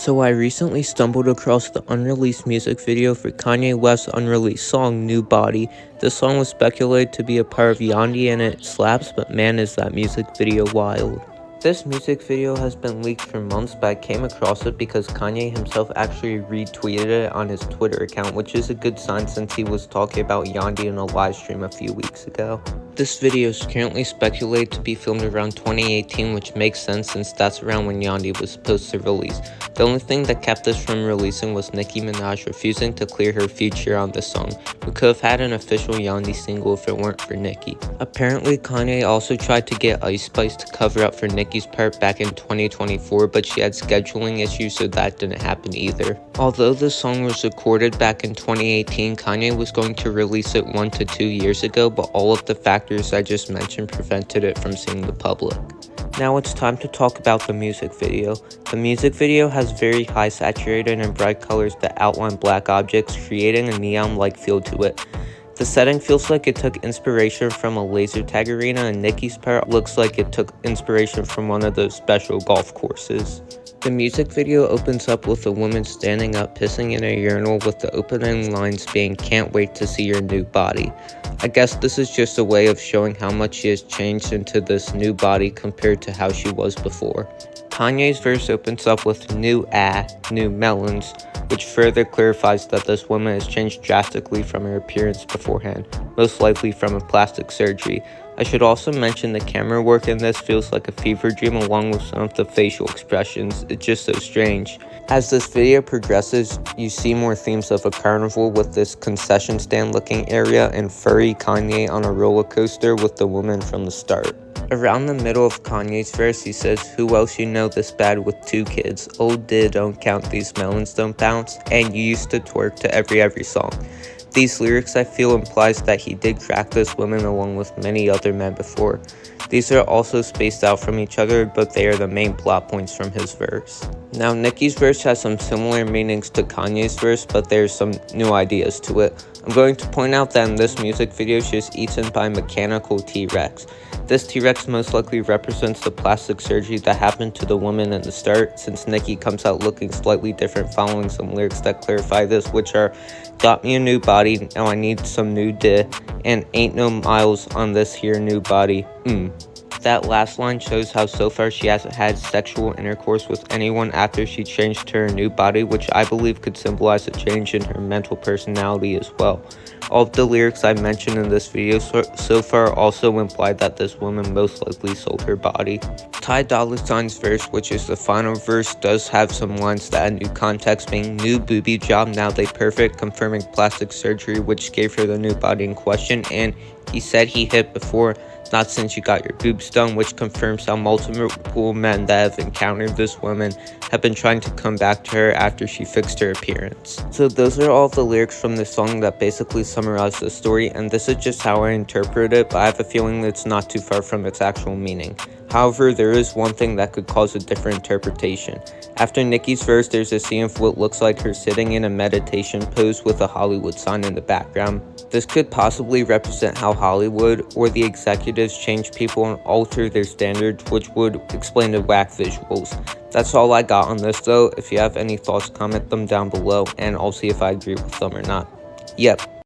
So I recently stumbled across the unreleased music video for Kanye West's unreleased song, New Body. This song was speculated to be a part of Yandi and it slaps, but man is that music video wild. This music video has been leaked for months, but I came across it because Kanye himself actually retweeted it on his Twitter account, which is a good sign since he was talking about Yandi in a live stream a few weeks ago. This video is currently speculated to be filmed around 2018, which makes sense since that's around when Yandi was supposed to release. The only thing that kept this from releasing was Nicki Minaj refusing to clear her feature on the song. We could have had an official Yandi single if it weren't for Nicki. Apparently, Kanye also tried to get Ice Spice to cover up for Nicki's part back in 2024, but she had scheduling issues, so that didn't happen either. Although the song was recorded back in 2018, Kanye was going to release it 1 to 2 years ago, but all of the factors I just mentioned prevented it from seeing the public. Now it's time to talk about the music video. The music video has very high saturated and bright colors that outline black objects, creating a neon-like feel to it. The setting feels like it took inspiration from a laser tag arena, and Nicki's part looks like it took inspiration from one of those special golf courses. The music video opens up with a woman standing up pissing in a urinal, with the opening lines being "Can't wait to see your new body." I guess this is just a way of showing how much she has changed into this new body compared to how she was before. Kanye's verse opens up with new melons, which further clarifies that this woman has changed drastically from her appearance beforehand, most likely from a plastic surgery. I should also mention the camera work in this feels like a fever dream, along with some of the facial expressions. It's just so strange. As this video progresses, you see more themes of a carnival with this concession stand looking area and furry Kanye on a roller coaster with the woman from the start. Around the middle of Kanye's verse, he says, "Who else you know this bad with 2 kids? Old did don't count, these melons don't bounce, and you used to twerk to every song." These lyrics, I feel, implies that he did crack this woman along with many other men before. These are also spaced out from each other, but they are the main plot points from his verse. Now, Nicki's verse has some similar meanings to Kanye's verse, but there's some new ideas to it. I'm going to point out that in this music video, she is eaten by a mechanical T-Rex. This T-Rex most likely represents the plastic surgery that happened to the woman in the start, since Nicki comes out looking slightly different following some lyrics that clarify this, which are, "Got me a new body, now I need some new dick, and ain't no miles on this here new body, That last line shows how so far she hasn't had sexual intercourse with anyone after she changed to her new body, which I believe could symbolize a change in her mental personality as well. All of the lyrics I mentioned in this video so far also imply that this woman most likely sold her body. Ty Dolla $ign's verse, which is the final verse, does have some lines that add new context, being "new booby job, now they perfect," confirming plastic surgery, which gave her the new body in question, and "he said he hit before, not since you got your boobs done," which confirms how multiple men that have encountered this woman have been trying to come back to her after she fixed her appearance. So those are all the lyrics from this song that basically summarize the story, and this is just how I interpret it, but I have a feeling that it's not too far from its actual meaning. However, there is one thing that could cause a different interpretation. After Nicki's verse, there's a scene of what looks like her sitting in a meditation pose with a Hollywood sign in the background. This could possibly represent how Hollywood or the executives change people and alter their standards, which would explain the whack visuals. That's all I got on this though. If you have any thoughts, comment them down below, and I'll see if I agree with them or not. Yep.